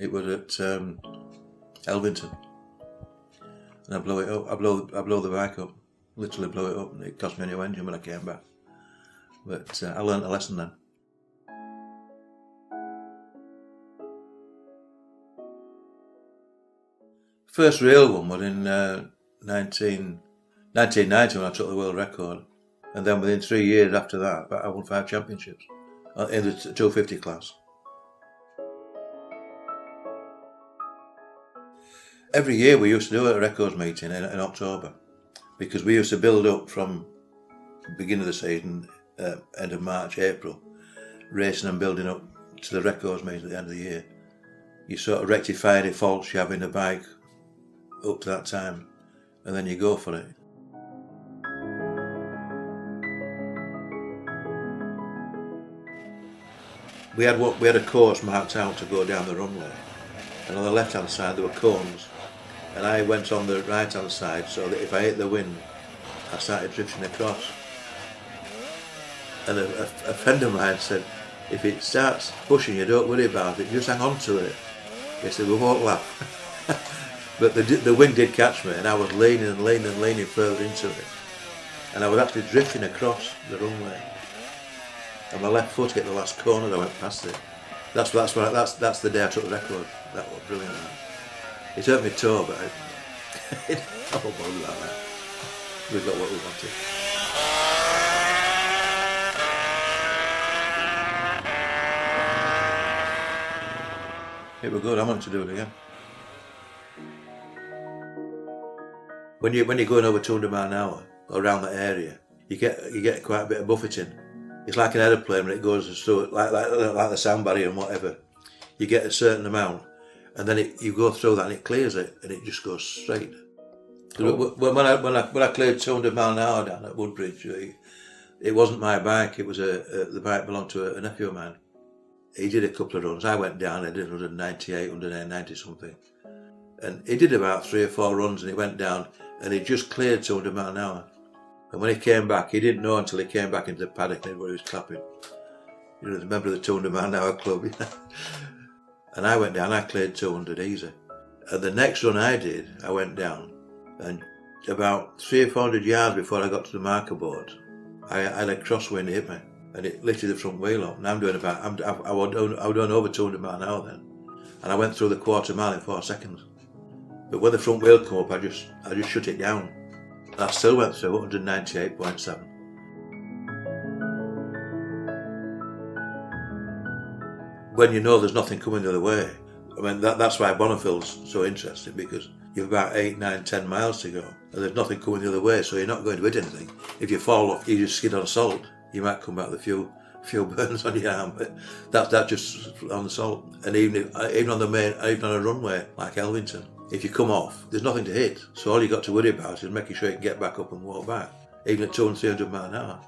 It was at Elvington, and I blew it up. I blow the bike up, literally blew it up, and it cost me a new engine when I came back. But I learnt a lesson then. First real one was in 1990 when I took the world record, and then within 3 years after that, I won 5 championships in the 250 class. Every year we used to do a records meeting in October, because we used to build up from the beginning of the season, end of March, April, racing and building up to the records meeting at the end of the year. You sort of rectify any faults you have in the bike up to that time, and then you go for it. We had a course marked out to go down the runway, and on the left hand side there were cones, and I went on the right hand side so that if I hit the wind I started drifting across. And a friend of mine said, if it starts pushing you, don't worry about it, just hang on to it. He said, we won't laugh. But the wind did catch me, and I was leaning further into it, and I was actually drifting across the runway, and my left foot hit the last corner as I went past it. That's the day I took the record. That was brilliant. It hurt my toe, but I won't bother about that. We got what we wanted. It was good. I wanted to do it again. When you're going over 200 miles an hour around that area, you get quite a bit of buffeting. It's like an aeroplane when it goes through it, like the sound barrier and whatever. You get a certain amount, and then you go through that and it clears it, and it just goes straight. Oh. When I cleared 200 miles an hour down at Woodbridge, it wasn't my bike. It was the bike belonged to a nephew of mine. He did a couple of runs. I went down. I did 198, 190 something, and he did about 3 or 4 runs, and he went down, and he just cleared 200 miles an hour. And when he came back, he didn't know until he came back into the paddock and everybody was clapping. You know, the member of the 200 mile an hour club. And I went down. I cleared 200 easy. And the next run I did, I went down, and about 300 or 400 yards before I got to the marker board, I had a crosswind hit me, and it lifted the front wheel up. And I was doing over 200 miles an hour then, and I went through the quarter mile in 4 seconds. But when the front wheel came up, I just shut it down. And I still went through 198.7. When you know there's nothing coming the other way, I mean that's why Bonnefield's so interesting, because you've about 8, 9, 10 miles to go, and there's nothing coming the other way, so you're not going to hit anything. If you fall off, you just skid on salt. You might come back with a few burns on your arm, but that's just on the salt. And even on a runway like Elvington, if you come off, there's nothing to hit. So all you've got to worry about is making sure you can get back up and walk back, even at 200 and 300 miles an hour.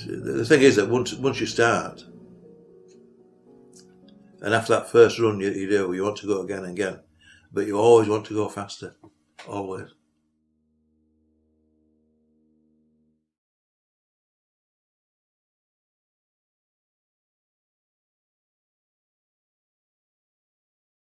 The thing is that once you start, and after that first run you want to go again and again, but you always want to go faster, always.